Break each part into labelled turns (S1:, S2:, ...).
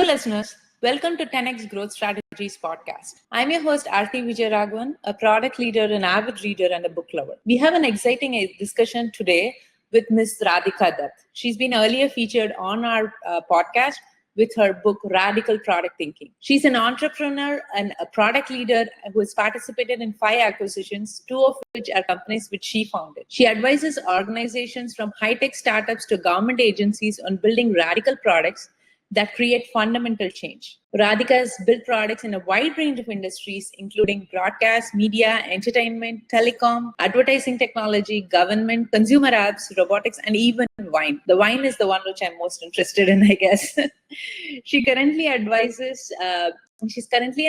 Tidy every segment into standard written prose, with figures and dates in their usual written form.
S1: listeners, welcome to 10x Growth Strategies podcast. I'm your host, Arthi Vijayaraghavan, a product leader, an avid reader, and a book lover. We have an exciting discussion today with Ms. Radhika Dutt. She's been earlier featured on our podcast with her book, Radical Product Thinking. She's an entrepreneur and a product leader who has participated in 5 acquisitions, 2 of which are companies which she founded. She advises organizations from high-tech startups to government agencies on building radical products that create fundamental change. Radhika has built products in a wide range of industries, including broadcast, media, entertainment, telecom, advertising technology, government, consumer apps, robotics, and even wine. The wine is the one which I'm most interested in, I guess. She's currently an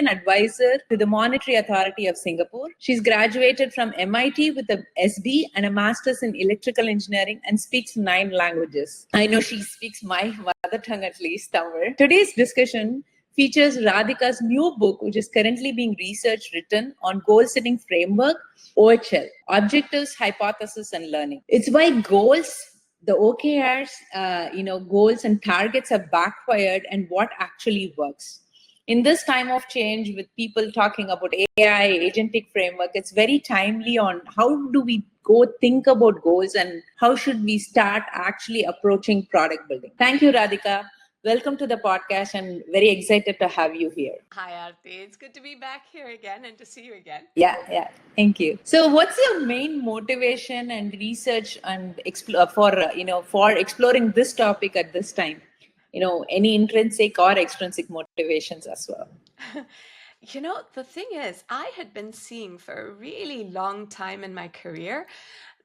S1: advisor to the Monetary Authority of Singapore. She's graduated from MIT with a SB and a master's in electrical engineering and speaks 9 languages. I know she speaks my mother tongue at least, Tamil. Today's discussion features Radhika's new book, which is currently being written on goal setting framework, OHL, objectives, hypotheses, and learning. It's why the OKRs, goals and targets have backfired and what actually works. In this time of change, with people talking about AI, agentic framework, it's very timely on how do we go think about goals and how should we start actually approaching product building. Thank you, Radhika. Welcome to the podcast and very excited to have you here.
S2: Hi, Arthi. It's good to be back here again and to see you again.
S1: Yeah. Thank you. So what's your main motivation and research and for exploring this topic at this time? Any intrinsic or extrinsic motivations as well?
S2: The thing is, I had been seeing for a really long time in my career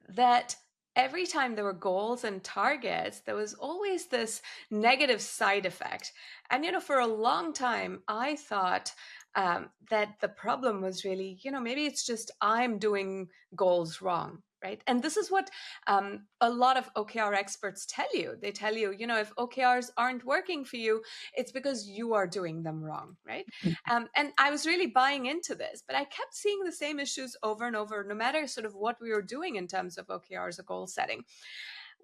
S2: that every time there were goals and targets, there was always this negative side effect. And, for a long time, I thought that the problem was really, maybe it's just I'm doing goals wrong. Right. And this is what a lot of OKR experts tell you. They tell you, if OKRs aren't working for you, it's because you are doing them wrong. Right. And I was really buying into this, but I kept seeing the same issues over and over, no matter sort of what we were doing in terms of OKRs or goal setting.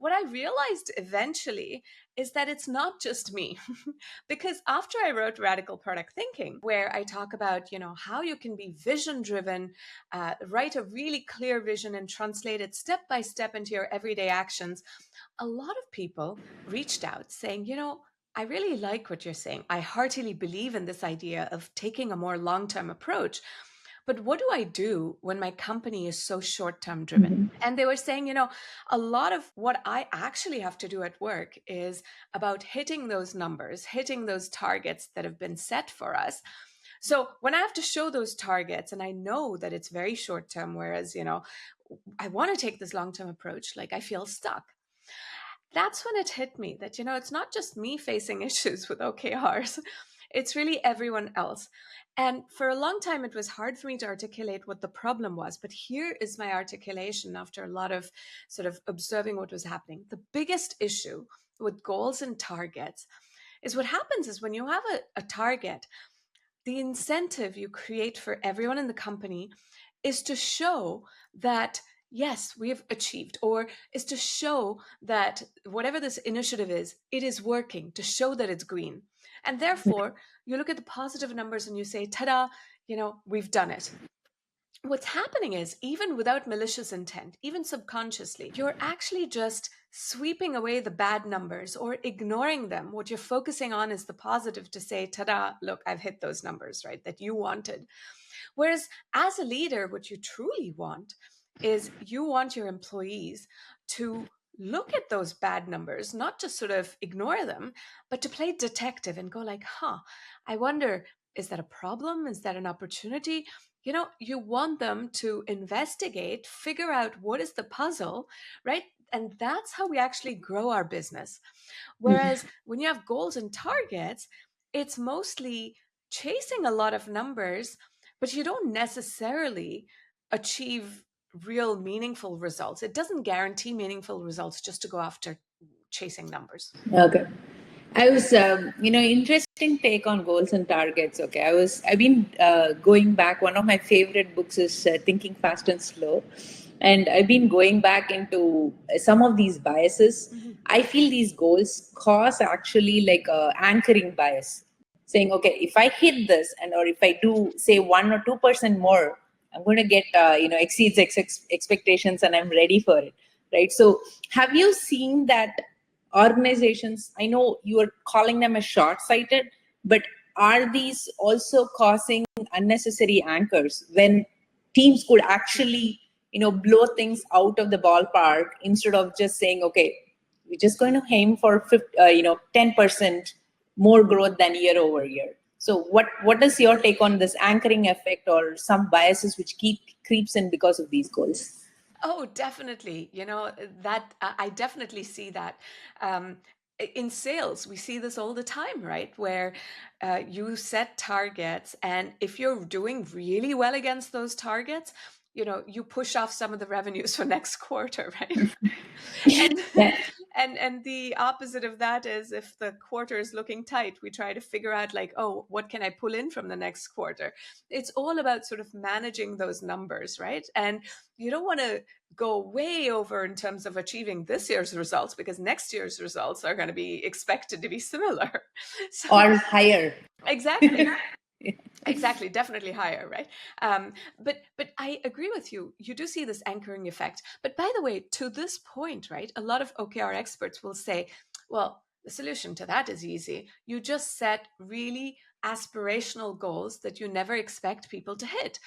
S2: What I realized eventually is that it's not just me, because after I wrote Radical Product Thinking, where I talk about, how you can be vision driven, write a really clear vision and translate it step by step into your everyday actions, a lot of people reached out saying, I really like what you're saying. I heartily believe in this idea of taking a more long-term approach. But what do I do when my company is so short-term driven? Mm-hmm. And they were saying, a lot of what I actually have to do at work is about hitting those numbers, hitting those targets that have been set for us. So when I have to show those targets and I know that it's very short-term, whereas, I want to take this long-term approach, like I feel stuck. That's when it hit me that, it's not just me facing issues with OKRs. It's really everyone else. And for a long time, it was hard for me to articulate what the problem was. But here is my articulation after a lot of sort of observing what was happening. The biggest issue with goals and targets is what happens is when you have a target, the incentive you create for everyone in the company is to show that, yes, we have achieved, or is to show that whatever this initiative is, it is working, to show that it's green. And therefore, you look at the positive numbers and you say, ta-da, we've done it. What's happening is, even without malicious intent, even subconsciously, you're actually just sweeping away the bad numbers or ignoring them. What you're focusing on is the positive to say, ta-da, look, I've hit those numbers, right, that you wanted. Whereas as a leader, what you truly want is you want your employees to look at those bad numbers, not just sort of ignore them, but to play detective and go like, I wonder, is that a problem? Is that an opportunity? You want them to investigate, figure out what is the puzzle, right? And that's how we actually grow our business. Whereas when you have goals and targets, it's mostly chasing a lot of numbers, but you don't necessarily achieve real meaningful results. It doesn't guarantee meaningful results just to go after chasing numbers.
S1: Okay. I was, interesting take on goals and targets. Okay. I've been going back. One of my favorite books is Thinking Fast and Slow. And I've been going back into some of these biases. Mm-hmm. I feel these goals cause actually like anchoring bias. saying, okay, if I hit this, and or if I do say 1 or 2% more, I'm going to get exceeds expectations, and I'm ready for it, right? So have you seen that organizations, I know you are calling them as short-sighted, but are these also causing unnecessary anchors when teams could actually blow things out of the ballpark instead of just saying, okay, we're just going to aim for 10% more growth than year over year? So what is your take on this anchoring effect or some biases which creeps in because of these goals?
S2: Oh, definitely. That I definitely see that. In sales, we see this all the time, right? Where you set targets, and if you're doing really well against those targets, you push off some of the revenues for next quarter, right? and
S1: Yeah.
S2: and the opposite of that is, if the quarter is looking tight, we try to figure out, like, oh, what can I pull in from the next quarter? It's all about sort of managing those numbers, right? And you don't want to go way over in terms of achieving this year's results, because next year's results are going to be expected to be similar. So
S1: Or higher.
S2: exactly. Exactly, definitely higher, right? But I agree with you. You do see this anchoring effect. But by the way, to this point, right, a lot of OKR experts will say, well, the solution to that is easy. You just set really aspirational goals that you never expect people to hit,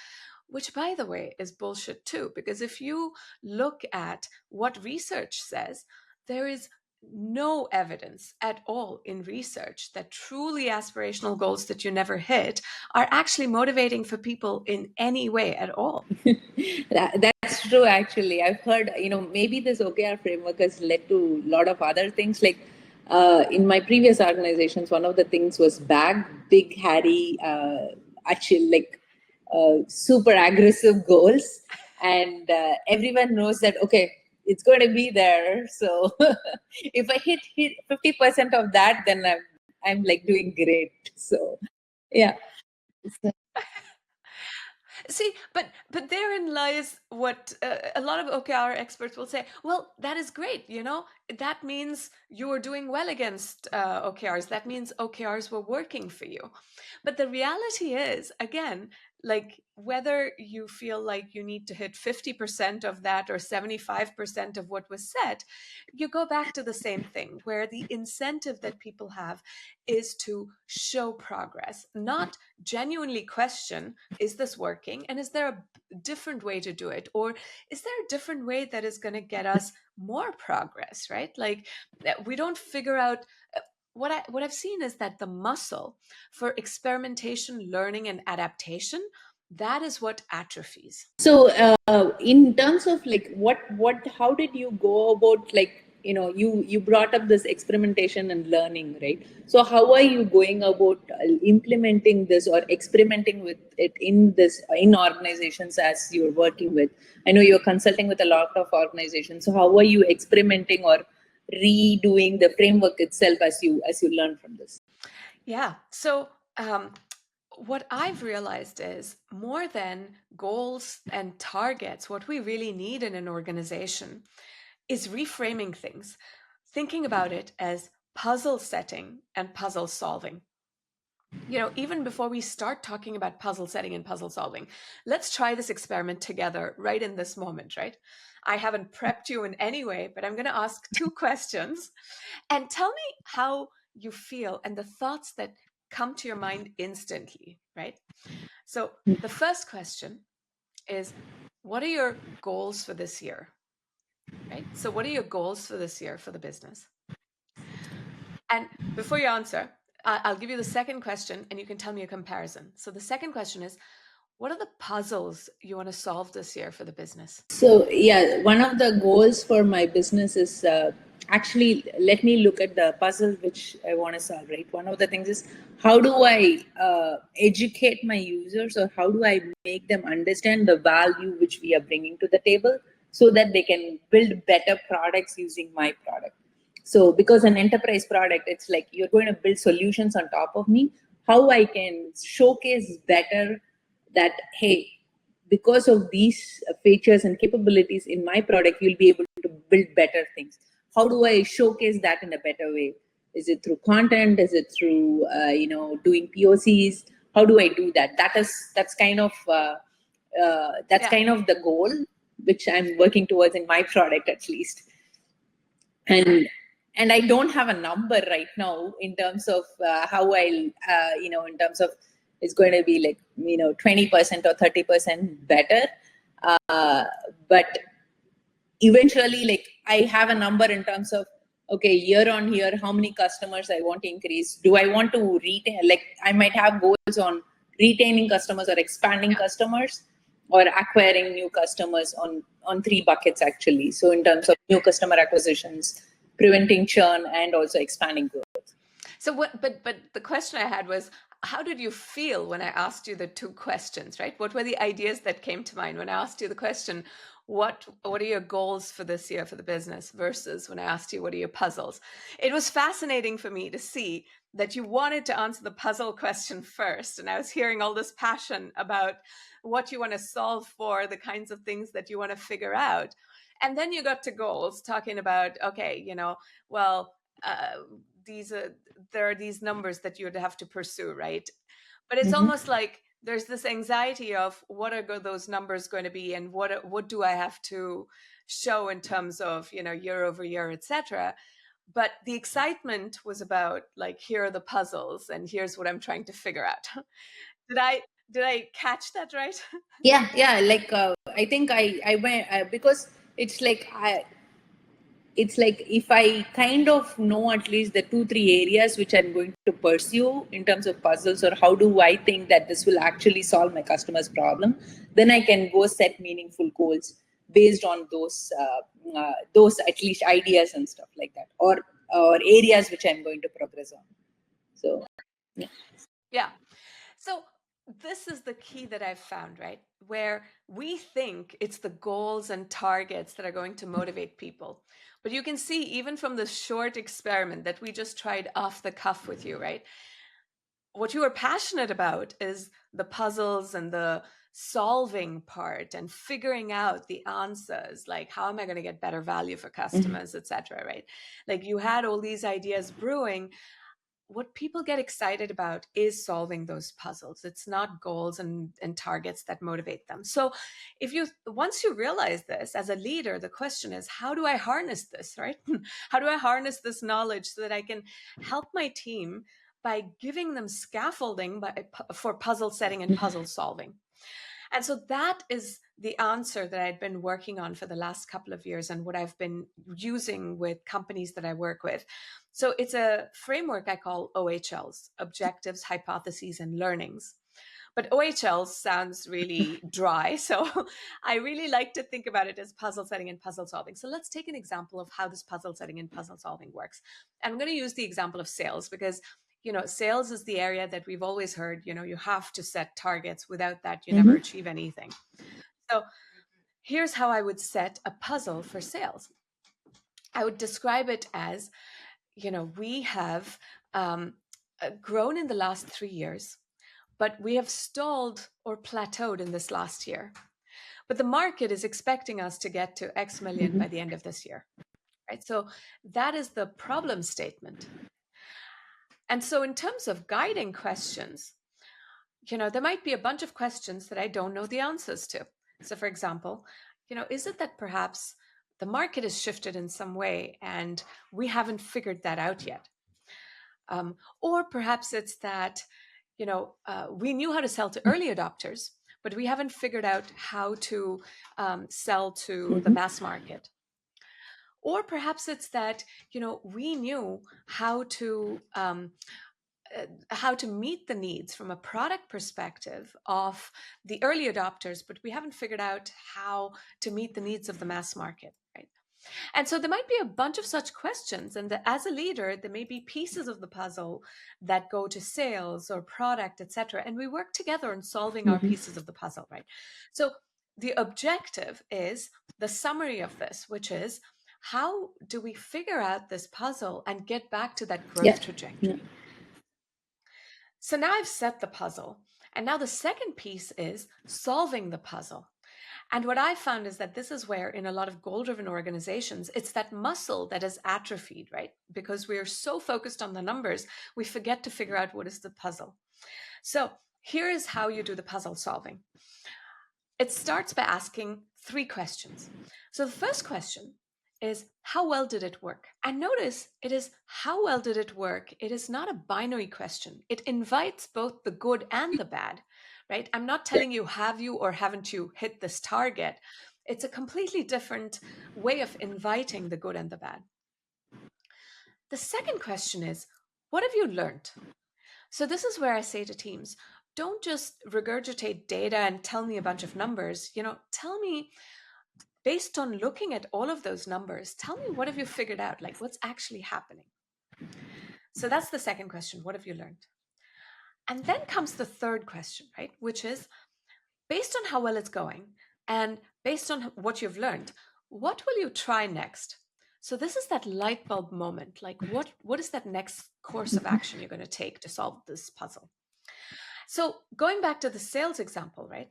S2: which, by the way, is bullshit too. Because if you look at what research says, there is no evidence at all in research that truly aspirational goals that you never hit are actually motivating for people in any way at all.
S1: That's true, actually. I've heard, maybe this OKR framework has led to a lot of other things. Like in my previous organizations, one of the things was big, hairy, actually, like super aggressive goals. And everyone knows that, okay, it's going to be there. So if I hit 50% of that, then I'm like doing great. So, yeah.
S2: See, but therein lies what a lot of OKR experts will say. Well, that is great. That means you are doing well against OKRs. That means OKRs were working for you. But the reality is, again, like, whether you feel like you need to hit 50% of that or 75% of what was set, you go back to the same thing, where the incentive that people have is to show progress, not genuinely question, is this working? And is there a different way to do it? Or is there a different way that is going to get us more progress, right? Like, we don't figure out. What I've seen is that the muscle for experimentation, learning, and adaptation, that is what atrophies.
S1: So, in terms of like how did you go about, like, you brought up this experimentation and learning, right? So, how are you going about implementing this or experimenting with it in organizations as you're working with? I know you're consulting with a lot of organizations. So, how are you experimenting or redoing the framework itself as you learn from this?
S2: Yeah. So, what I've realized is, more than goals and targets, what we really need in an organization is reframing things, thinking about it as puzzle setting and puzzle solving. Even before we start talking about puzzle setting and puzzle solving, let's try this experiment together right in this moment, right? I haven't prepped you in any way, but I'm going to ask two questions, and tell me how you feel and the thoughts that come to your mind instantly, right? So, the first question is, what are your goals for this year? Right? So, what are your goals for this year for the business? And before you answer, I'll give you the second question and you can tell me a comparison. So, the second question is, what are the puzzles you want to solve this year for the business?
S1: So, yeah, one of the goals for my business is actually, let me look at the puzzle which I want to solve, right? One of the things is, how do I educate my users, or how do I make them understand the value which we are bringing to the table so that they can build better products using my product? So, because an enterprise product, it's like you're going to build solutions on top of me. How I can showcase better that, hey, because of these features and capabilities in my product, you'll be able to build better things. How do I showcase that in a better way? Is it through content? Is it through doing POCs? How do I do that? That's kind of
S2: Yeah.
S1: the goal which I'm working towards in my product, at least. And I don't have a number right now in terms of how I'll in terms of it's going to be like 20% or 30% better, but eventually, like, I have a number in terms of, okay, year on year, how many customers I want to increase. Do I want to retain, like, I might have goals on retaining customers or expanding customers or acquiring new customers on three buckets, actually. So in terms of new customer acquisitions, preventing churn, and also expanding growth.
S2: So but the question I had was, how did you feel when I asked you the two questions, right? What were the ideas that came to mind when I asked you the question, what are your goals for this year for the business, versus when I asked you, what are your puzzles? It was fascinating for me to see that you wanted to answer the puzzle question first. And I was hearing all this passion about what you want to solve for, the kinds of things that you want to figure out. And then you got to goals, talking about, okay, well, there are these numbers that you would have to pursue, right? But it's almost like there's this anxiety of, what are those numbers going to be, and what do I have to show in terms of year over year, etc. But the excitement was about, like, here are the puzzles and here's what I'm trying to figure out. did I catch that right?
S1: Yeah, like, I think I went, because it's like if I kind of know at least the 2-3 areas which I'm going to pursue in terms of puzzles, or how do I think that this will actually solve my customer's problem, then I can go set meaningful goals based on those at least ideas and stuff like that, or areas which I'm going to progress on. So yeah.
S2: Yeah. So this is the key that I've found, right? Where we think it's the goals and targets that are going to motivate people. But you can see, even from the short experiment that we just tried off the cuff with you, right? What you are passionate about is the puzzles and the solving part and figuring out the answers, like, how am I going to get better value for customers, etc., right? Like, you had all these ideas brewing. What people get excited about is solving those puzzles. It's not goals and targets that motivate them. So once you realize this as a leader, the question is, how do I harness this, right? How do I harness this knowledge so that I can help my team by giving them scaffolding for puzzle setting and puzzle solving? And so that is the answer that I'd been working on for the last couple of years, and what I've been using with companies that I work with. So it's a framework I call OHLs, objectives, hypotheses, and learnings. But OHL sounds really dry. So I really like to think about it as puzzle setting and puzzle solving. So let's take an example of how this puzzle setting and puzzle solving works. And I'm going to use the example of sales, because sales is the area that we've always heard, you have to set targets. Without that, you never achieve anything. So here's how I would set a puzzle for sales. I would describe it as, we have grown in the last 3 years, but we have stalled or plateaued in this last year. But the market is expecting us to get to X million by the end of this year, right? So that is the problem statement. And so in terms of guiding questions, there might be a bunch of questions that I don't know the answers to. So for example, is it that perhaps the market has shifted in some way and we haven't figured that out yet? Or perhaps it's that, we knew how to sell to early adopters, but we haven't figured out how to sell to the mass market. Or perhaps it's that, we knew how to meet the needs from a product perspective of the early adopters, but we haven't figured out how to meet the needs of the mass market, right? And so there might be a bunch of such questions, and as a leader, there may be pieces of the puzzle that go to sales or product, etc., and we work together on solving our pieces of the puzzle, right? So the objective is the summary of this, which is, how do we figure out this puzzle and get back to that growth trajectory? Yeah. So now I've set the puzzle, and now the second piece is solving the puzzle. And what I found is that this is where, in a lot of goal-driven organizations, it's that muscle that is atrophied, right? Because we are so focused on the numbers, we forget to figure out what is the puzzle. So here is how you do the puzzle solving. It starts by asking 3 questions. So the first question is, how well did it work? And notice it is, how well did it work? It is not a binary question. It invites both the good and the bad, right? I'm not telling you, have you or haven't you hit this target? It's a completely different way of inviting the good and the bad. The second question is, what have you learned? So this is where I say to teams, don't just regurgitate data and tell me a bunch of numbers. Tell me, based on looking at all of those numbers, tell me, what have you figured out? Like, what's actually happening? So that's the second question. What have you learned? And then comes the third question, right? Which is, based on how well it's going and based on what you've learned, what will you try next? So this is that light bulb moment. Like, what is that next course of action you're going to take to solve this puzzle? So going back to the sales example, right?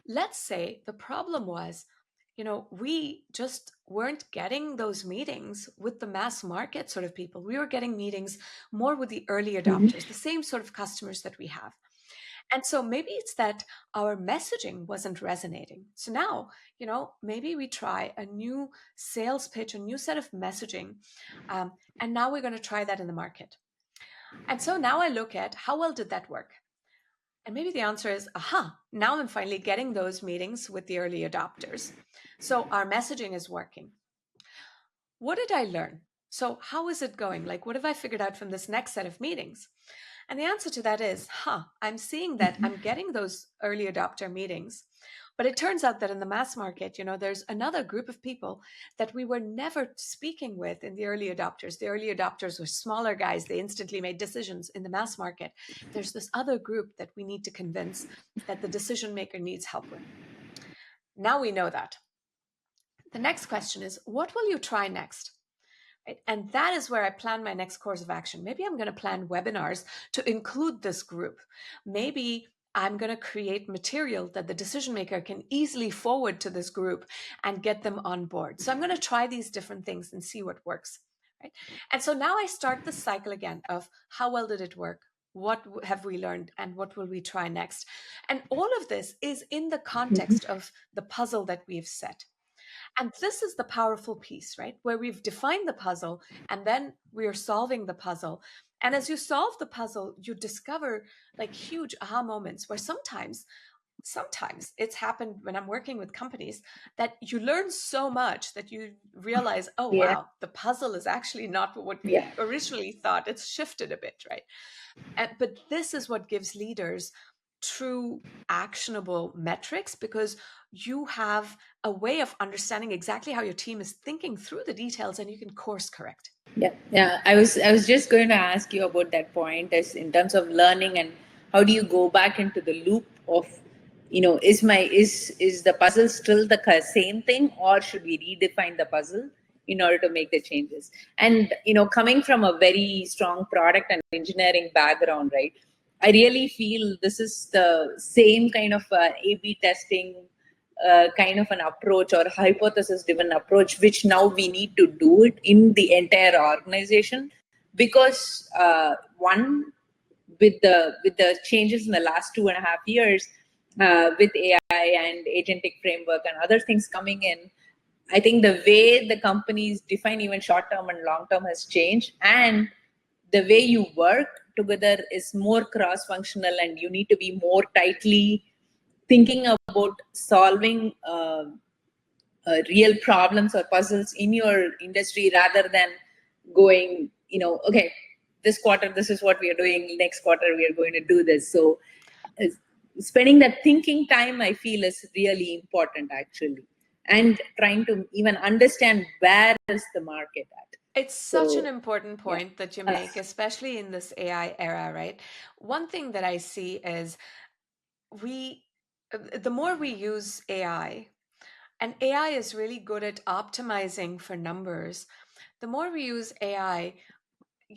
S2: Let's say the problem was, we just weren't getting those meetings with the mass market sort of people. We were getting meetings more with the early adopters, the same sort of customers that we have. And so maybe it's that our messaging wasn't resonating. So now, maybe we try a new sales pitch, a new set of messaging. And now we're going to try that in the market. And so now I look at, how well did that work? And maybe the answer is, aha, now I'm finally getting those meetings with the early adopters. So our messaging is working. What did I learn? So how is it going? Like, what have I figured out from this next set of meetings? And the answer to that is, I'm seeing that I'm getting those early adopter meetings. But it turns out that in the mass market, there's another group of people that we were never speaking with in the early adopters. The early adopters were smaller guys. They instantly made decisions. In the mass market, there's this other group that we need to convince that the decision maker needs help with. Now we know that. The next question is, what will you try next? Right? And that is where I plan my next course of action. Maybe I'm going to plan webinars to include this group. Maybe I'm going to create material that the decision maker can easily forward to this group and get them on board. So I'm going to try these different things and see what works. Right? And so now I start the cycle again of, how well did it work? What have we learned and what will we try next? And all of this is in the context of the puzzle that we've set. And this is the powerful piece, right? Where we've defined the puzzle and then we are solving the puzzle. And as you solve the puzzle, you discover like huge aha moments where sometimes it's happened when I'm working with companies that you learn so much that you realize, oh, wow, the puzzle is actually not what we originally thought. It's shifted a bit, right? But this is what gives leaders true actionable metrics, because you have a way of understanding exactly how your team is thinking through the details and you can course correct.
S1: Yeah. I was just going to ask you about that point, as in terms of learning, and how do you go back into the loop of, is the puzzle still the same thing, or should we redefine the puzzle in order to make the changes? And coming from a very strong product and engineering background, right? I really feel this is the same kind of A/B testing kind of an approach, or hypothesis driven approach, which now we need to do it in the entire organization. Because one, with the changes in the last 2.5 years, with AI and agentic framework and other things coming in, I think the way the companies define even short term and long term has changed, and the way you work together is more cross functional, and you need to be more tightly thinking about solving real problems or puzzles in your industry, rather than going, okay, this quarter this is what we are doing, next quarter we are going to do this. So uh, spending that thinking time, I feel, is really important, actually, and trying to even understand where is the market at.
S2: It's such an important point that you make, especially in this AI era, right? One thing that I see is the more we use AI, and AI is really good at optimizing for numbers, the more we use AI,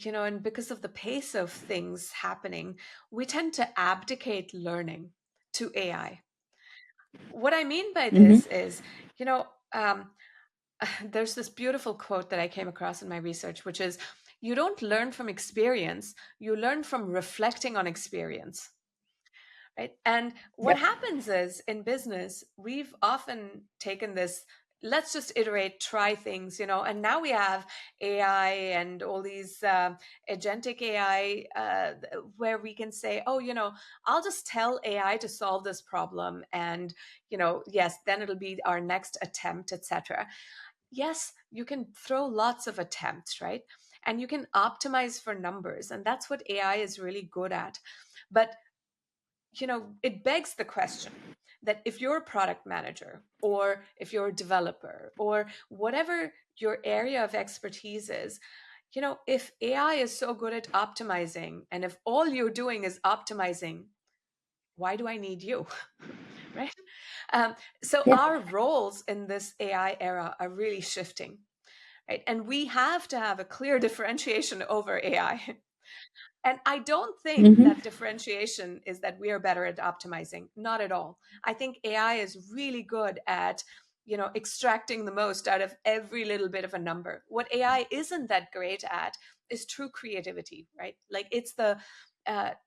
S2: and because of the pace of things happening, we tend to abdicate learning to AI. What I mean by
S1: Mm-hmm.
S2: this is, there's this beautiful quote that I came across in my research, which is, you don't learn from experience, you learn from reflecting on experience. Right. And what
S1: Yep.
S2: happens is, in business, we've often taken this, let's just iterate, try things, and now we have AI and all these agentic AI, where we can say, oh, I'll just tell AI to solve this problem. And, yes, then it'll be our next attempt, etc. Yes, you can throw lots of attempts, right? And you can optimize for numbers. And that's what AI is really good at. But it begs the question that if you're a product manager, or if you're a developer, or whatever your area of expertise is, if AI is so good at optimizing, and if all you're doing is optimizing, why do I need you? Right? So
S1: Yep.
S2: our roles in this AI era are really shifting, right? And we have to have a clear differentiation over AI. And I don't think
S1: Mm-hmm.
S2: that differentiation is that we are better at optimizing. Not at all. I think AI is really good at, extracting the most out of every little bit of a number. What AI isn't that great at is true creativity, right? Like, it's the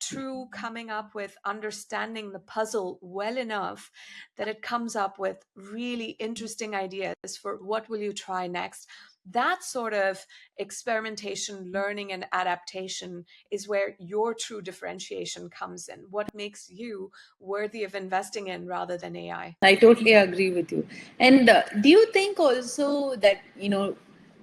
S2: true coming up with understanding the puzzle well enough that it comes up with really interesting ideas for what will you try next. That sort of experimentation, learning, and adaptation is where your true differentiation comes in. What makes you worthy of investing in rather than AI?
S1: I totally agree with you. And do you think also that,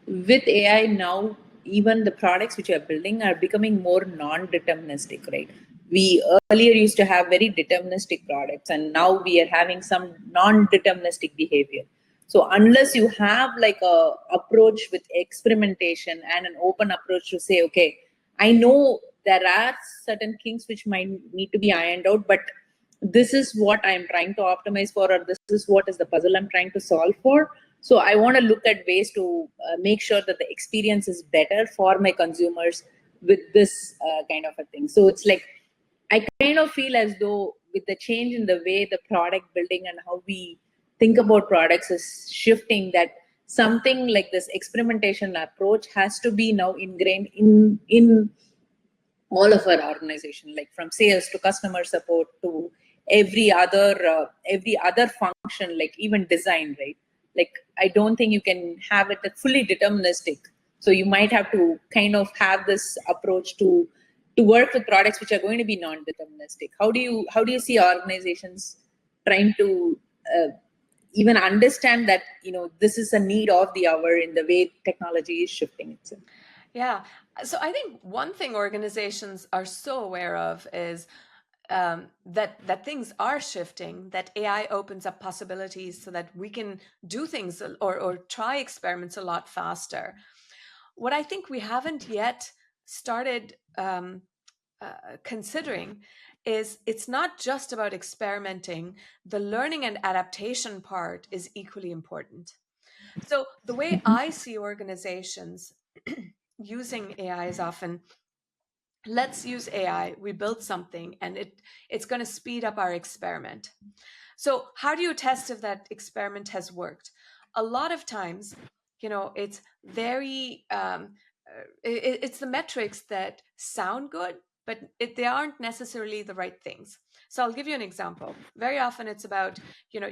S1: with AI now, even the products which are building are becoming more non-deterministic, right? We earlier used to have very deterministic products, and now we are having some non-deterministic behavior. So unless you have like a approach with experimentation and an open approach to say, okay, I know there are certain things which might need to be ironed out, but this is what I'm trying to optimize for, or this is what is the puzzle I'm trying to solve for. So I want to look at ways to make sure that the experience is better for my consumers with this kind of a thing. So it's like I kind of feel as though with the change in the way the product building and how we think about products is shifting, that something like this experimentation approach has to be now ingrained in all of our organization, like from sales to customer support to every other function, like even design, right? Like I don't think you can have it fully deterministic. So you might have to kind of have this approach to work with products which are going to be non-deterministic. How do you see organizations trying to even understand that this is a need of the hour in the way technology is shifting itself?
S2: Yeah. So I think one thing organizations are so aware of is that things are shifting, that AI opens up possibilities so that we can do things, or try experiments a lot faster. What I think we haven't yet started considering is, it's not just about experimenting. The learning and adaptation part is equally important. So the way I see organizations using AI is often, let's use AI, we build something, and it's going to speed up our experiment. So how do you test if that experiment has worked? A lot of times, it's very it's the metrics that sound good, but they aren't necessarily the right things. So I'll give you an example. Very often it's about,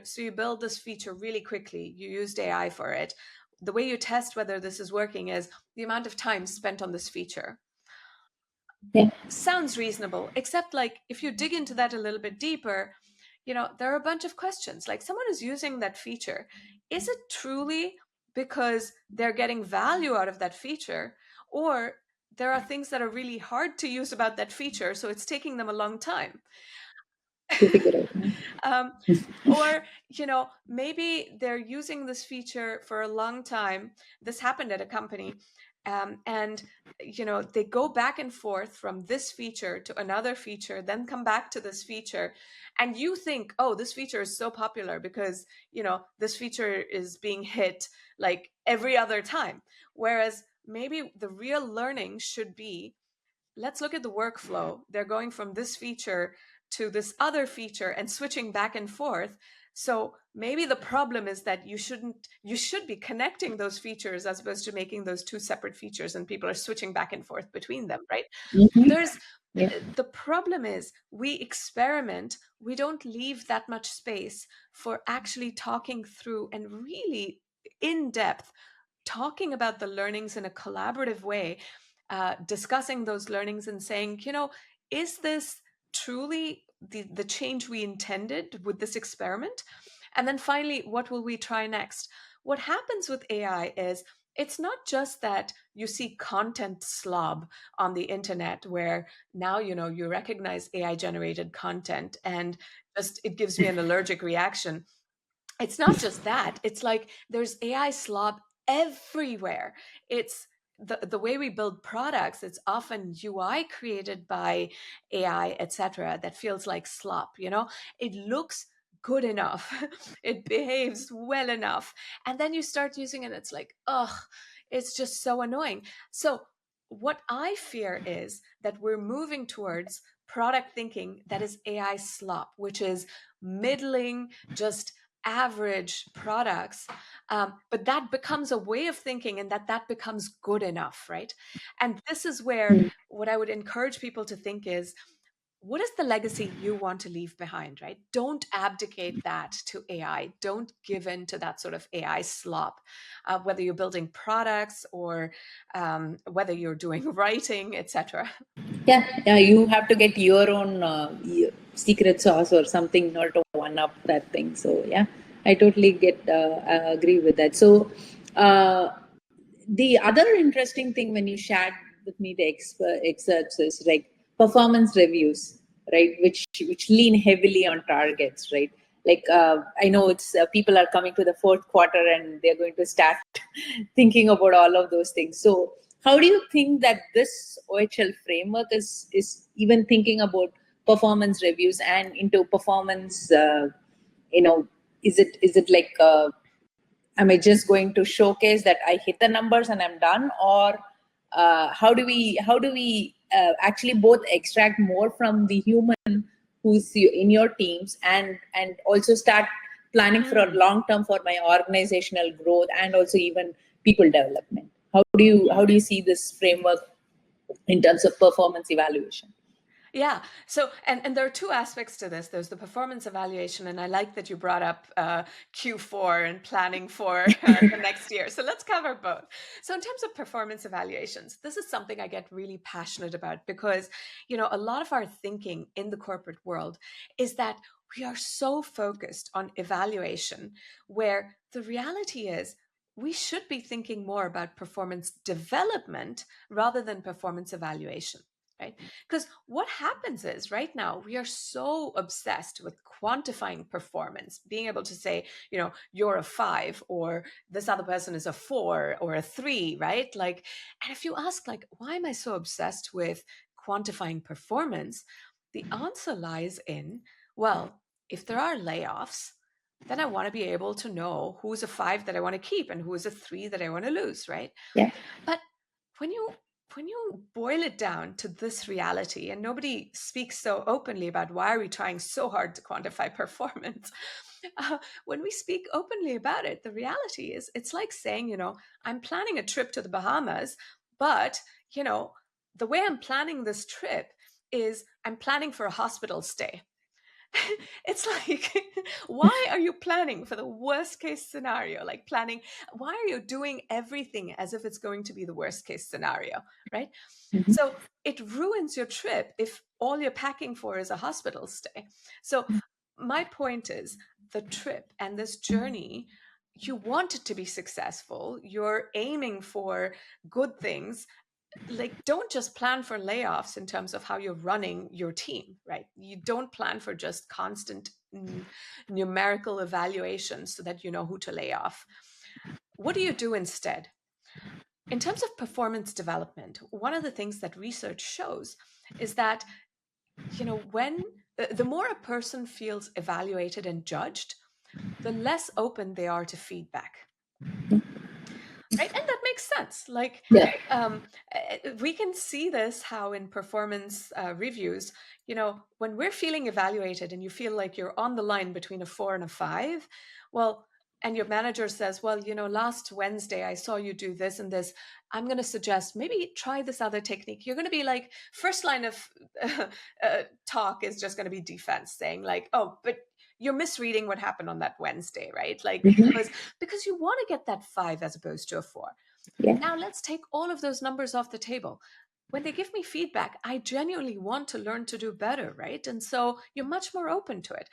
S2: so you build this feature really quickly, you used AI for it. The way you test whether this is working is the amount of time spent on this feature.
S1: Yeah.
S2: Sounds reasonable, except, like, if you dig into that a little bit deeper, there are a bunch of questions. Like, someone is using that feature, is it truly because they're getting value out of that feature, or there are things that are really hard to use about that feature, so it's taking them a long time?
S1: To figure out. Yeah.
S2: um, or, maybe they're using this feature for a long time. This happened at a company. And they go back and forth from this feature to another feature, then come back to this feature, and you think, oh, this feature is so popular because this feature is being hit like every other time. Whereas maybe the real learning should be, let's look at the workflow. They're going from this feature to this other feature and switching back and forth. So maybe the problem is that you should be connecting those features as opposed to making those two separate features, and people are switching back and forth between them, right? There's the problem is we experiment, we don't leave that much space for actually talking through and really in depth talking about the learnings in a collaborative way, discussing those learnings and saying, is this truly the change we intended with this experiment? And then finally, what will we try next? What happens with AI is it's not just that you see content slob on the internet where now, you recognize AI generated content and just it gives me an allergic reaction. It's not just that. It's like there's AI slob everywhere. It's the way we build products, it's often UI created by AI, etc., that feels like slop, It looks good enough. It behaves well enough. And then you start using it, it's like, ugh, it's just so annoying. So what I fear is that we're moving towards product thinking that is AI slop, which is middling, just average products, but that becomes a way of thinking, and that becomes good enough, right? And this is where what I would encourage people to think is, what is the legacy you want to leave behind, right? Don't abdicate that to AI. Don't give in to that sort of AI slop, whether you're building products or whether you're doing writing, etc.
S1: Yeah, you have to get your own secret sauce or something, not to one up that thing. So yeah, I totally agree with that. So uh, the other interesting thing when you shared with me the excerpts is like performance reviews, right? Which lean heavily on targets, right? Like I know it's people are coming to the fourth quarter and they're going to start thinking about all of those things. So how do you think that this OHL framework is even thinking about performance reviews and into performance? You know, is it like am I just going to showcase that I hit the numbers and I'm done, or how do we actually both extract more from the human who's in your teams and also start planning for a long term for my organizational growth and also even people development? How do you see this framework in terms of performance evaluation?
S2: Yeah. So, and there are two aspects to this. There's the performance evaluation, and I like that you brought up Q4 and planning for the next year. So let's cover both. So in terms of performance evaluations, this is something I get really passionate about because, a lot of our thinking in the corporate world is that we are so focused on evaluation, where the reality is we should be thinking more about performance development rather than performance evaluation. Right? Because what happens is right now we are so obsessed with quantifying performance, being able to say, you're a 5 or this other person is a 4 or a 3, right? Like, and if you ask, like, why am I so obsessed with quantifying performance? The answer lies in, well, if there are layoffs, then I want to be able to know who's a 5 that I want to keep and who is a 3 that I want to lose, right?
S1: Yeah.
S2: But when you boil it down to this reality, and nobody speaks so openly about why are we trying so hard to quantify performance, when we speak openly about it, the reality is it's like saying, I'm planning a trip to the Bahamas, but the way I'm planning this trip is I'm planning for a hospital stay. It's like, why are you planning for the worst case scenario? Like planning, why are you doing everything as if it's going to be the worst case scenario, right?
S1: Mhm.
S2: So it ruins your trip if all you're packing for is a hospital stay. So my point is the trip and this journey, you want it to be successful. You're aiming for good things. Like, don't just plan for layoffs in terms of how you're running your team, right? You don't plan for just constant numerical evaluations so that you know who to lay off. What do you do instead? In terms of performance development, one of the things that research shows is that, when the more a person feels evaluated and judged, the less open they are to feedback. Right? And that makes sense. Like,
S1: Yeah.
S2: we can see this how in performance reviews, when we're feeling evaluated and you feel like you're on the line between a 4 and a 5, well, and your manager says, well, last Wednesday I saw you do this and this. I'm going to suggest maybe try this other technique. You're going to be like, first line of talk is just going to be defense, saying like, oh, but you're misreading what happened on that Wednesday, right? Like, because you want to get that 5 as opposed to a 4.
S1: Yeah.
S2: Now let's take all of those numbers off the table. When they give me feedback, I genuinely want to learn to do better, right? And so you're much more open to it.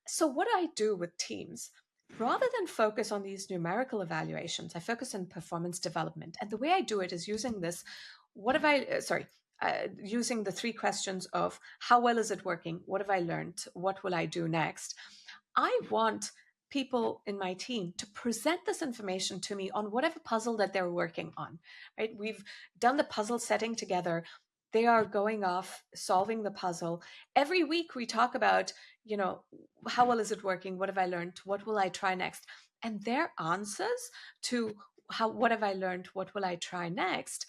S2: So what I do with teams, rather than focus on these numerical evaluations, I focus on performance development. And the way I do it is using this, using the 3 questions of how well is it working? What have I learned? What will I do next? I want people in my team to present this information to me on whatever puzzle that they're working on, right? We've done the puzzle setting together. They are going off solving the puzzle. Every week we talk about, how well is it working? What have I learned? What will I try next? And their answers to what have I learned? What will I try next?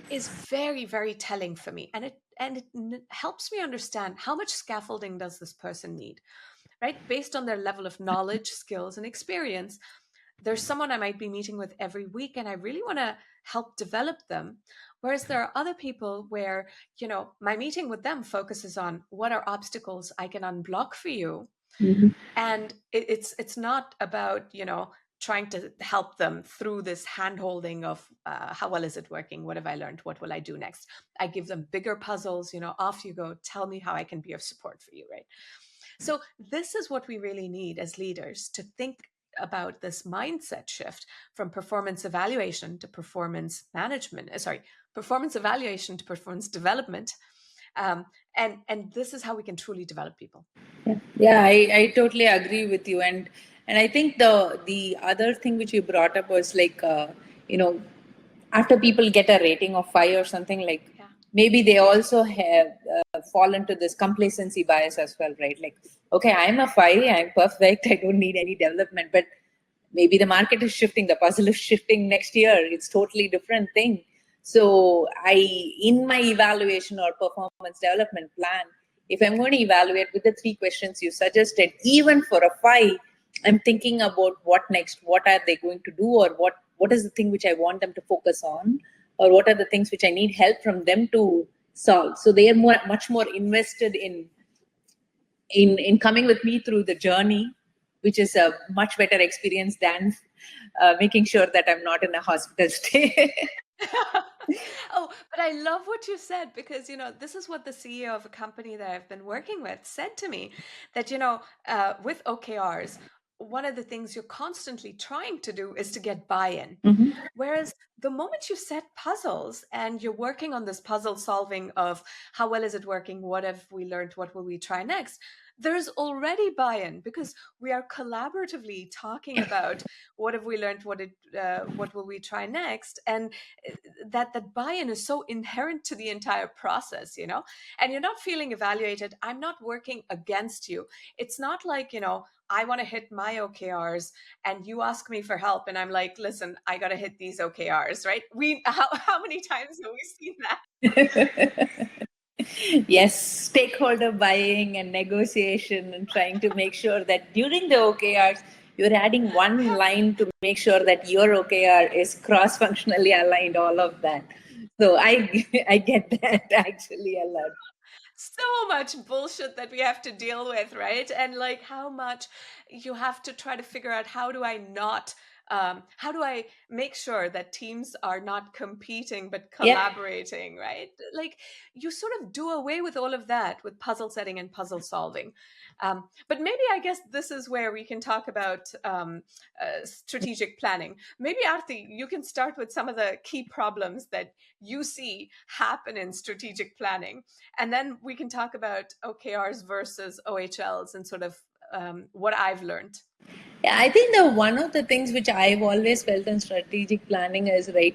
S2: Is very, very telling for me. And it helps me understand how much scaffolding does this person need, right? Based on their level of knowledge, skills, and experience. There's someone I might be meeting with every week, and I really want to help develop them. Whereas there are other people where, my meeting with them focuses on what are obstacles I can unblock for you. And it's not about, trying to help them through this hand-holding of how well is it working? What have I learned? What will I do next? I give them bigger puzzles, off you go. Tell me how I can be of support for you, right? So this is what we really need as leaders, to think about this mindset shift from performance evaluation to performance management, performance evaluation to performance development. And this is how we can truly develop people.
S1: Yeah, I totally agree with you. And I think the other thing which you brought up was like, after people get a rating of 5 or something, like maybe they also have fall into this complacency bias as well, right? Like, okay, I'm a 5, I'm perfect, I don't need any development, but maybe the market is shifting, the puzzle is shifting next year, it's totally different thing. So in my evaluation or performance development plan, if I'm going to evaluate with the 3 questions you suggested, even for a 5, I'm thinking about what next, what are they going to do, or what is the thing which I want them to focus on, or what are the things which I need help from them to solve. So they are much more invested in coming with me through the journey, which is a much better experience than making sure that I'm not in a hospital stay.
S2: Oh, but I love what you said, because, this is what the CEO of a company that I've been working with said to me, that, with OKRs, one of the things you're constantly trying to do is to get buy-in. Whereas the moment you set puzzles and you're working on this puzzle solving of how well is it working? What have we learned? What will we try next? There's already buy-in, because we are collaboratively talking about what have we learned? What will we try next? And that buy-in is so inherent to the entire process, and you're not feeling evaluated. I'm not working against you. It's not like, I want to hit my OKRs and you ask me for help and I'm like, listen, I got to hit these OKRs, right? How many times have we seen that?
S1: Yes, stakeholder buying and negotiation, and trying to make sure that during the OKRs, you're adding one line to make sure that your OKR is cross-functionally aligned, all of that. So I get that actually a lot.
S2: So much bullshit that we have to deal with, right? And like how much you have to try to figure out, how do I make sure that teams are not competing but collaborating, right? Like you sort of do away with all of that with puzzle setting and puzzle solving. But maybe I guess this is where we can talk about strategic planning. Maybe Arthi, you can start with some of the key problems that you see happen in strategic planning, and then we can talk about OKRs versus OHLs and sort of what I've learned.
S1: Yeah, I think the one of the things which I've always felt in strategic planning is the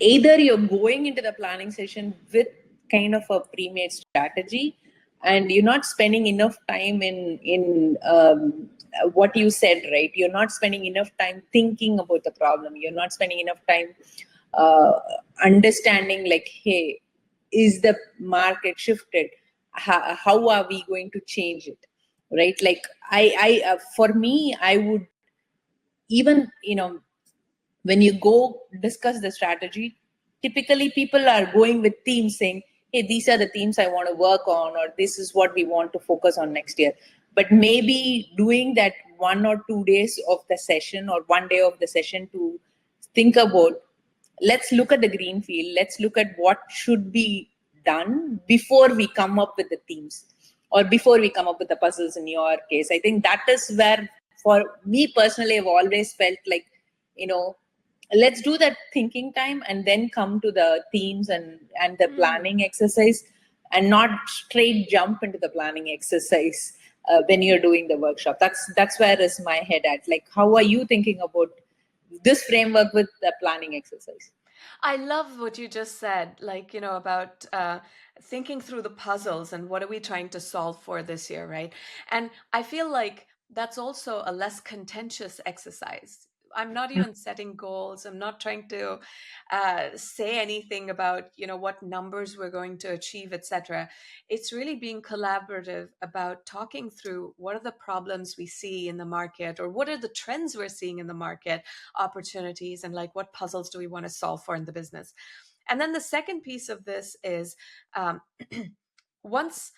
S1: either you're going into the planning session with kind of a pre-made strategy, and you're not spending enough time in what you said, right? You're not spending enough time thinking about the problem. You're not spending enough time uh, understanding, like, hey, is the market shifted? How are we going to change it, right? Like, for me, I would, even, when you go discuss the strategy, typically people are going with themes, saying, hey, these are the themes I want to work on, or this is what we want to focus on next year. But maybe doing that 1 or 2 days of the session, or 1 day of the session, to think about, let's look at the green field, let's look at what should be done before we come up with the themes, or before we come up with the puzzles. In your case, I think that is where, for me personally, I've always felt like, you know let's do that thinking time and then come to the themes and the planning exercise, and not straight jump into the planning exercise when you're doing the workshop. That's where is my head at. Like, how are you thinking about this framework with the planning exercise?
S2: I love what you just said, like, about thinking through the puzzles and what are we trying to solve for this year, right? And I feel like that's also a less contentious exercise. I'm not even setting goals. I'm not trying to say anything about, what numbers we're going to achieve, etc. It's really being collaborative about talking through what are the problems we see in the market, or what are the trends we're seeing in the market, opportunities, and like what puzzles do we want to solve for in the business. And then the second piece of this is um, once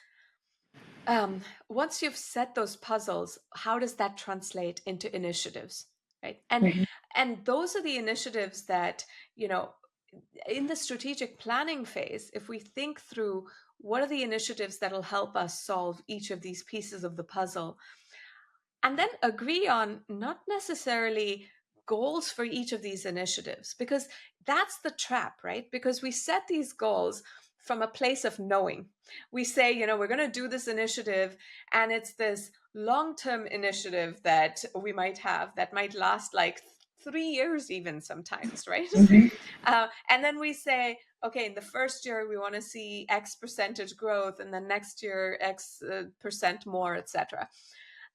S2: once you've set those puzzles, how does that translate into initiatives, right? And those are the initiatives that, in the strategic planning phase, if we think through what are the initiatives that will help us solve each of these pieces of the puzzle, and then agree on not necessarily goals for each of these initiatives, because that's the trap, right? Because we set these goals from a place of knowing. We say, we're going to do this initiative, and it's this long-term initiative that we might have that might last like 3 years even sometimes, right? And then we say, okay, in the first year we want to see X percentage growth, and then next year X percent more, etc.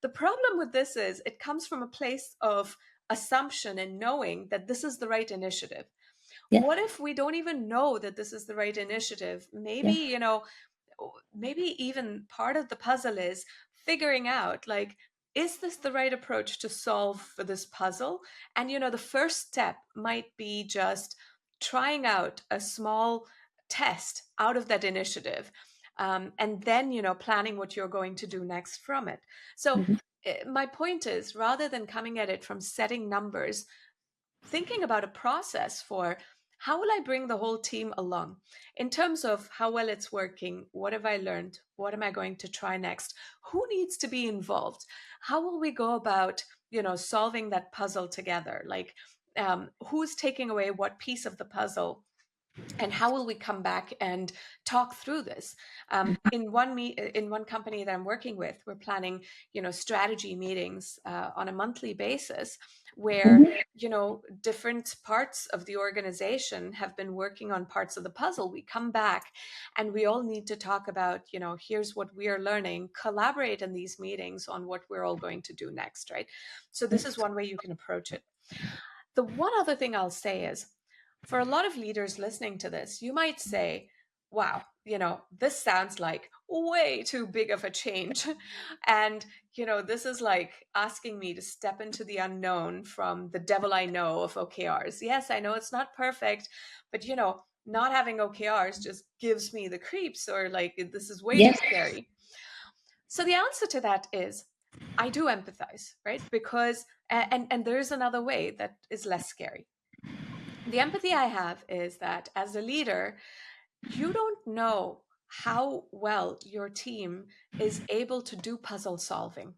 S2: The problem with this is it comes from a place of assumption and knowing that this is the right initiative.
S1: Yeah.
S2: What if we don't even know that this is the right initiative? Maybe,
S1: Yeah.
S2: maybe even part of the puzzle is figuring out, like, is this the right approach to solve for this puzzle? And, the first step might be just trying out a small test out of that initiative. And then, planning what you're going to do next from it. So, my point is, rather than coming at it from setting numbers, thinking about a process for how will I bring the whole team along in terms of how well it's working, what have I learned, what am I going to try next, who needs to be involved, how will we go about, solving that puzzle together, like who's taking away what piece of the puzzle, and how will we come back and talk through this. In one company that I'm working with, we're planning strategy meetings on a monthly basis, where different parts of the organization have been working on parts of the puzzle. We come back and we all need to talk about, here's what we are learning, collaborate in these meetings on what we're all going to do next, right? So this is one way you can approach it. The one other thing I'll say is, for a lot of leaders listening to this, you might say, wow, this sounds like way too big of a change. And, this is like asking me to step into the unknown from the devil I know of OKRs. Yes, I know it's not perfect, but, not having OKRs just gives me the creeps, or like, this is way too
S1: Yes.
S2: scary. So the answer to that is, I do empathize, right? Because, and there is another way that is less scary. The empathy I have is that as a leader, you don't know how well your team is able to do puzzle solving,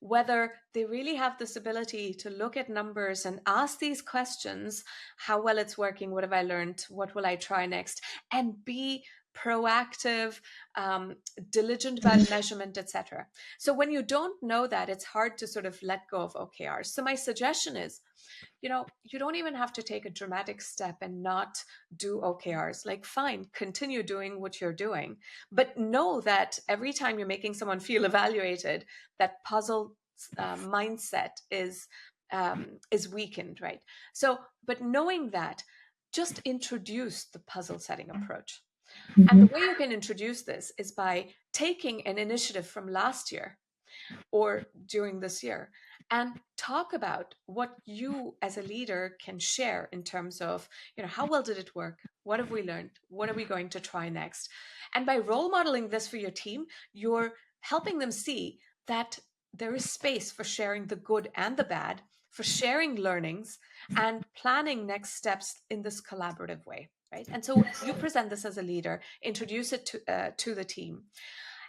S2: whether they really have this ability to look at numbers and ask these questions: how well it's working, what have I learned, what will I try next, and be proactive, diligent about measurement, etc. So when you don't know that, it's hard to sort of let go of OKRs. So my suggestion is, you don't even have to take a dramatic step and not do OKRs. Like, fine, continue doing what you're doing, but know that every time you're making someone feel evaluated, that puzzle mindset is weakened, right? So, but knowing that, just introduce the puzzle setting approach. And the way you can introduce this is by taking an initiative from last year or during this year and talk about what you as a leader can share in terms of, how well did it work? What have we learned? What are we going to try next? And by role modeling this for your team, you're helping them see that there is space for sharing the good and the bad, for sharing learnings and planning next steps in this collaborative way, right? And so you present this as a leader, introduce it to the team.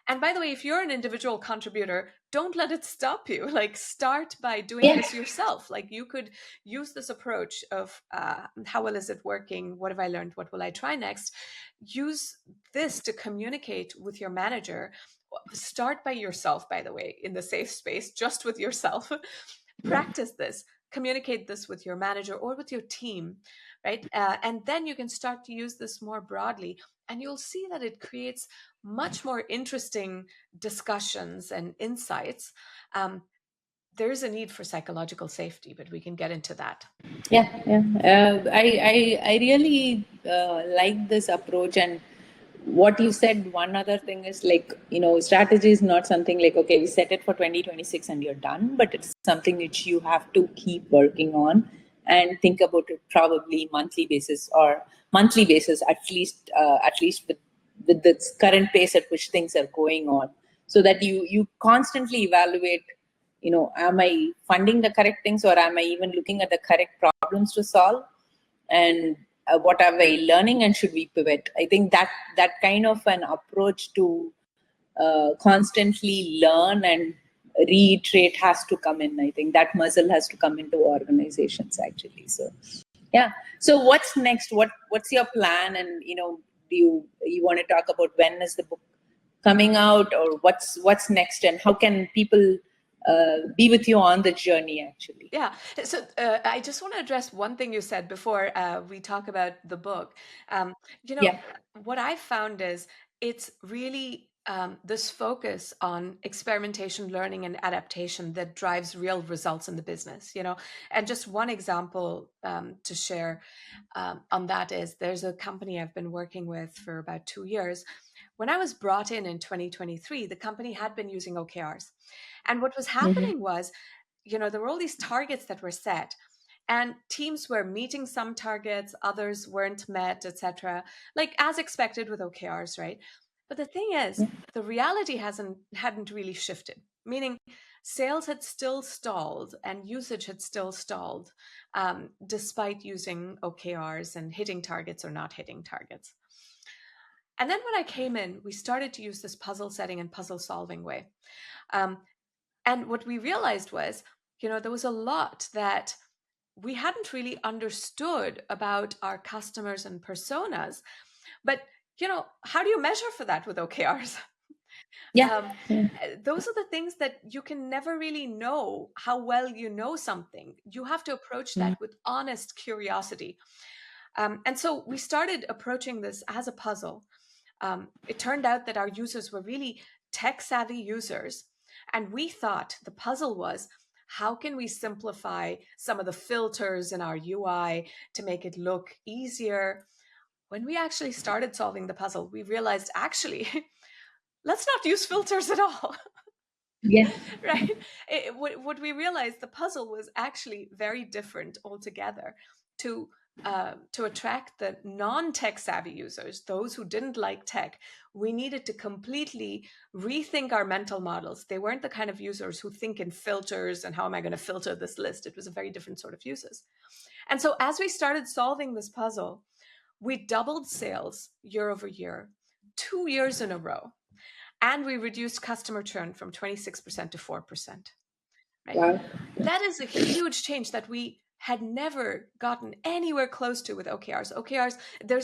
S2: And by the way, if you're an individual contributor, don't let it stop you. Like, start by doing this yourself. Like, you could use this approach of how well is it working? What have I learned? What will I try next? Use this to communicate with your manager. Start by yourself, by the way, in the safe space, just with yourself. Practice this. Communicate this with your manager or with your team, right? And then you can start to use this more broadly, and you'll see that it creates much more interesting discussions and insights. There is a need for psychological safety, but we can get into that.
S1: Yeah. I really like this approach. And what you said, one other thing is, like, strategy is not something like, okay, we set it for 2026 and you're done, but it's something which you have to keep working on and think about it probably monthly basis, at least with the current pace at which things are going on, so that you constantly evaluate, am I funding the correct things, or am I even looking at the correct problems to solve? And what are we learning, and should we pivot? I think that kind of an approach to constantly learn and reiterate has to come in. I think that muscle has to come into organizations, actually. So yeah. So what's next? What's your plan? And do you want to talk about when is the book coming out, or what's next, and how can people be with you on the journey, actually?
S2: Yeah. So I just want to address one thing you said before we talk about the book.
S1: Yeah.
S2: What I found is it's really this focus on experimentation, learning, and adaptation that drives real results in the business. And just one example to share on that is, there's a company I've been working with for about 2 years. When I was brought in 2023, the company had been using OKRs. And what was happening was, there were all these targets that were set, and teams were meeting some targets, others weren't met, etc. Like, as expected with OKRs, right? But the thing is, the reality hadn't really shifted, meaning sales had still stalled and usage had still stalled, despite using OKRs and hitting targets or not hitting targets. And then when I came in, we started to use this puzzle setting and puzzle solving way. And what we realized was, there was a lot that we hadn't really understood about our customers and personas. But, how do you measure for that with OKRs?
S1: Yeah.
S2: Those are the things that you can never really know how well you know something. You have to approach that with honest curiosity. And so we started approaching this as a puzzle. It turned out that our users were really tech-savvy users. And we thought the puzzle was, how can we simplify some of the filters in our UI to make it look easier? When we actually started solving the puzzle, we realized, actually, let's not use filters at all.
S1: Yeah.
S2: Right? What we realized, the puzzle was actually very different altogether. To attract the non-tech savvy users, those who didn't like tech, we needed to completely rethink our mental models. They weren't the kind of users who think in filters and how am I going to filter this list. It was a very different sort of users. And so as we started solving this puzzle, we doubled sales year over year, 2 years in a row. And we reduced customer churn from 26% to 4%. Right?
S1: Wow.
S2: That is a huge change that we had never gotten anywhere close to with OKRs. OKRs,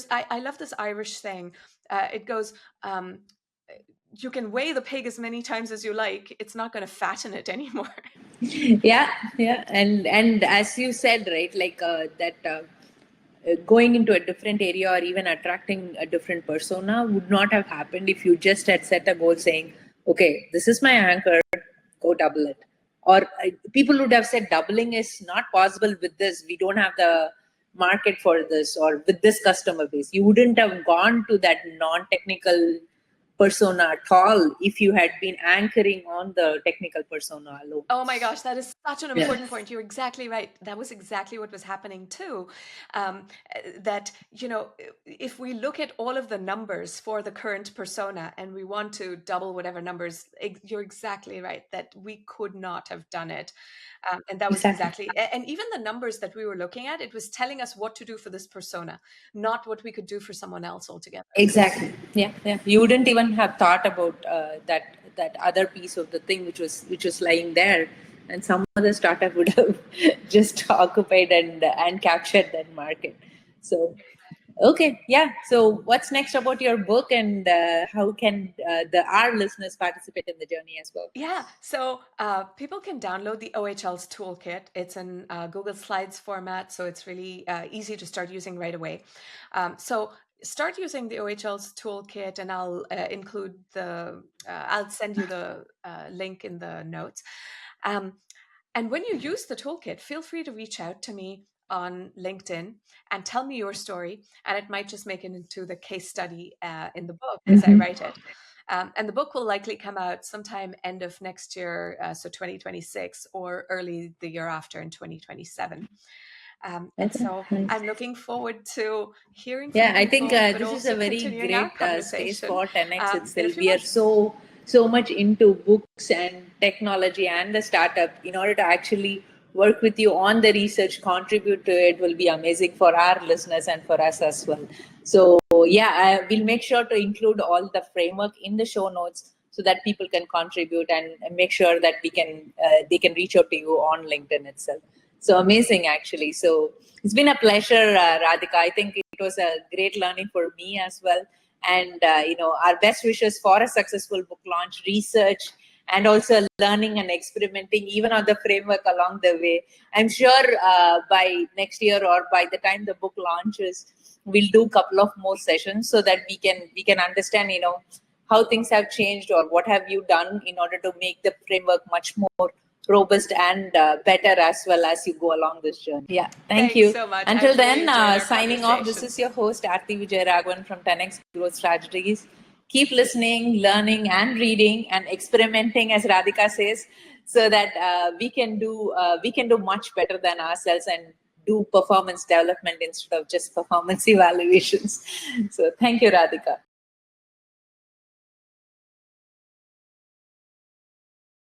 S2: I love this Irish saying. It goes, you can weigh the pig as many times as you like. It's not going to fatten it anymore.
S1: Yeah, and as you said, right, like that. Going into a different area or even attracting a different persona would not have happened if you just had set a goal saying, okay, this is my anchor, go double it. Or people would have said doubling is not possible with this, we don't have the market for this, or with this customer base. You wouldn't have gone to that non-technical persona at all if you had been anchoring on the technical persona alone.
S2: Oh my gosh, that is such an important point. You're exactly right. That was exactly what was happening too. That, if we look at all of the numbers for the current persona and we want to double whatever numbers, you're exactly right that we could not have done it. And that was exactly, and even the numbers that we were looking at, it was telling us what to do for this persona, not what we could do for someone else altogether.
S1: Exactly. Yeah. You wouldn't even have thought about that other piece of the thing which was lying there, and some other startup would have just occupied and captured that market. So, okay, yeah. So, what's next about your book, and how can our listeners participate in the journey as well?
S2: Yeah, so people can download the OHL's toolkit. It's in Google Slides format, so it's really easy to start using right away. So start using the OHL's toolkit, and I'll include I'll send you the link in the notes. And when you use the toolkit, feel free to reach out to me on LinkedIn and tell me your story, and it might just make it into the case study in the book as I write it. And the book will likely come out sometime end of next year, so 2026, or early the year after in 2027. And so I'm looking forward to hearing from people.
S1: I think
S2: but
S1: this is a
S2: also
S1: very
S2: continuing our
S1: great space
S2: conversation
S1: for 10x
S2: in a
S1: itself.
S2: few
S1: We are
S2: months.
S1: so much into books and technology and the startup. In order to actually work with you on the research, contribute to it, will be amazing for our listeners and for us as well. So we'll make sure to include all the framework in the show notes so that people can contribute, and make sure that they can reach out to you on LinkedIn itself. So amazing, actually. So it's been a pleasure, Radhika. I think it was a great learning for me as well. And, our best wishes for a successful book launch, research, and also learning and experimenting, even on the framework along the way. I'm sure by next year, or by the time the book launches, we'll do a couple of more sessions so that we can understand, how things have changed, or what have you done in order to make the framework much more robust and better as well as you go along this journey. Yeah, thank
S2: Thanks
S1: you
S2: so much.
S1: Until
S2: I've really
S1: then,
S2: enjoyed our
S1: signing off, this
S2: conversation.
S1: is your host Arthi Vijayaraghavan from 10x Growth Strategies. Keep listening, learning, and reading, and experimenting, as Radhika says, so that we can do much better than ourselves, and do performance development instead of just performance evaluations. So thank you, Radhika.